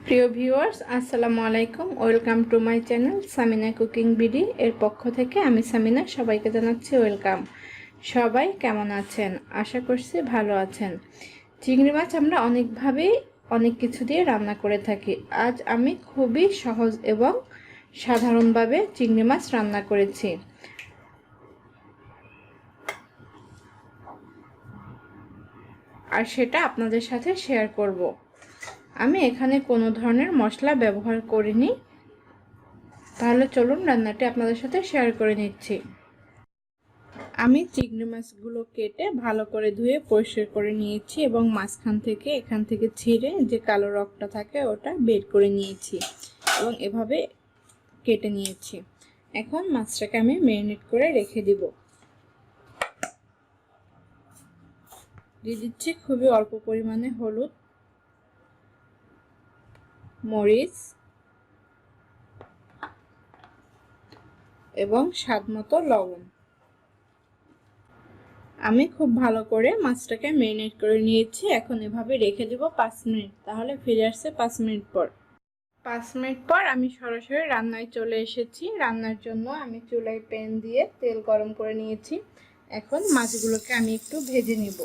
প্রিয় ভিউয়ার্স, আসসালামু আলাইকুম। Welcome to my channel Samina cooking BD এর পক্ষ থেকে আমি সামিনা সবাইকে জানাচ্ছি ওয়েলকাম। সবাই কেমন আছেন? আশা করছি ভালো আছেন। চিংড়ি মাছ আমরা অনেকভাবেই অনেক কিছু দিয়ে রান্না করে থাকি। আজ আমি খুবই সহজ এবং সাধারণভাবে চিংড়ি মাছ রান্না করেছি, আর সেটা আপনাদের সাথে শেয়ার করব। আমি এখানে কোনো ধরনের মশলা ব্যবহার করিনি। তাহলে চলুন রান্নাটি আপনাদের সাথে শেয়ার করে নিচ্ছি। আমি চিংড়ি মাছগুলো কেটে ভালো করে ধুয়ে পরিষ্কার করে নিয়েছি এবং মাঝখান থেকে এখান থেকে ছিঁড়ে যে কালো রগটা থাকে ওটা বের করে নিয়েছি এবং এভাবে কেটে নিয়েছি। এখন মাছটাকে আমি ম্যারিনেট করে রেখে দিব। দিয়ে দিচ্ছি খুবই অল্প পরিমাণে হলুদ, মরিচ এবং স্বাদমতো লবণ। আমি খুব ভালো করে মাছটাকে ম্যারিনেট করে নিয়েছি। এখন এভাবে রেখে দেব 5 মিনিট। তাহলে ফিরে আসছে 5 মিনিট পর। 5 মিনিট পর আমি সরাসরি রান্নায় চলে এসেছি। রান্নার জন্য আমি চুলায় প্যান দিয়ে তেল গরম করে নিয়েছি। এখন মাছগুলোকে আমি একটু ভেজে নিব।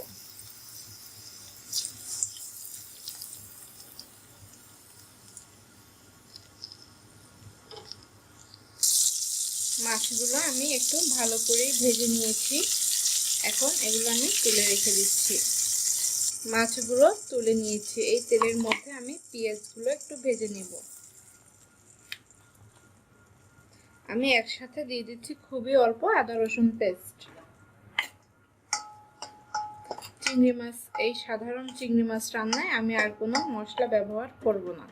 মাছগুলো আমি একটু ভালো করে ভেজে নিয়েছি। এখন এগুলো আমি তুলে রেখে দিচ্ছি। মাছগুলো তুলে নিয়েছি। এই তেলের মধ্যে আমি পেঁয়াজগুলো একটু ভেজে নিব। আমি একসাথে দিয়ে দিচ্ছি খুবই অল্প আদা রসুন পেস্ট। চিংড়ি মাছ, এই সাধারণ চিংড়ি মাছ রান্নায় আমি আর কোনো মশলা ব্যবহার করব না।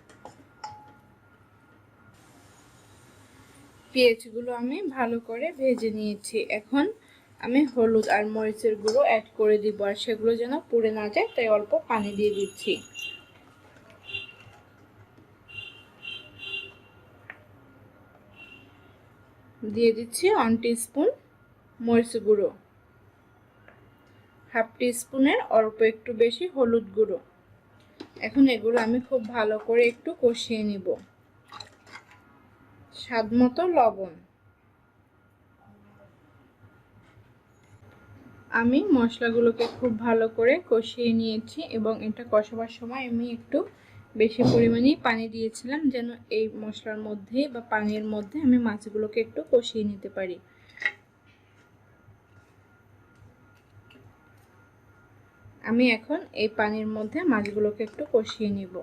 পেঁয়াজগুলো আমি ভালো করে ভেজে নিয়েছি। এখন আমি হলুদ আর মরিচের গুঁড়ো অ্যাড করে দিব, আর সেগুলো যেন পুড়ে না যায় তাই অল্প পানি দিয়ে দিচ্ছি। দিয়ে দিচ্ছি 1 টিস্পুন মরিচ গুঁড়ো, হাফ টিস্পুনের অল্প একটু বেশি হলুদ গুঁড়ো। এখন এগুলো আমি খুব ভালো করে একটু কষিয়ে নিব। স্বাদমতো লবণ। আমি মশলাগুলোকে খুব ভালো করে কষিয়ে নিয়েছি এবং এটা কষাবার সময় আমি একটু বেশি পরিমাণেই পানি দিয়েছিলাম, যেন এই মশলার মধ্যে বা পানির মধ্যে আমি মাছগুলোকে একটু কষিয়ে নিতে পারি। আমি এখন এই পানির মধ্যে মাছগুলোকে একটু কষিয়ে নিব।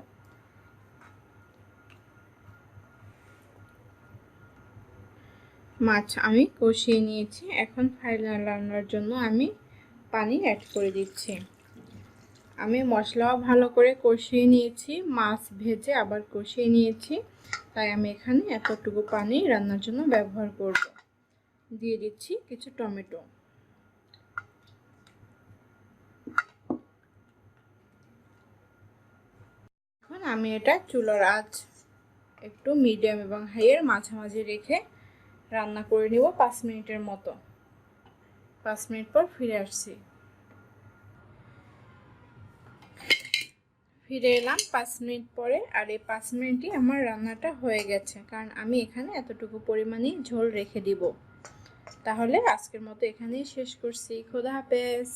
মাছ আমি কষিয়ে নিয়েছি। এখন ফাইনাল রান্নার জন্য আমি পানি অ্যাড করে দিচ্ছি। আমি মশলাও ভালো করে কষিয়ে নিয়েছি, মাছ ভেজে আবার কষিয়ে নিয়েছি, তাই আমি এখানে এতটুকু পানি রান্নার জন্য ব্যবহার করব। দিয়ে দিচ্ছি কিছু টমেটো। এখন আমি এটা চুলার আঁচ একটু মিডিয়াম এবং হাইয়ের মাঝামাঝি রেখে রান্না করে নিব 5 মিনিটের মতো। 5 মিনিট পর ফিরে আসছি। ফিরে এলাম 5 মিনিট পরে, আর এই 5 মিনিটই আমার রান্নাটা হয়ে গেছে, কারণ আমি এখানে এতটুকু পরিমাণেই ঝোল রেখে দিব। তাহলে আজকের মতো এখানেই শেষ করছি। খোদা হাফেজ।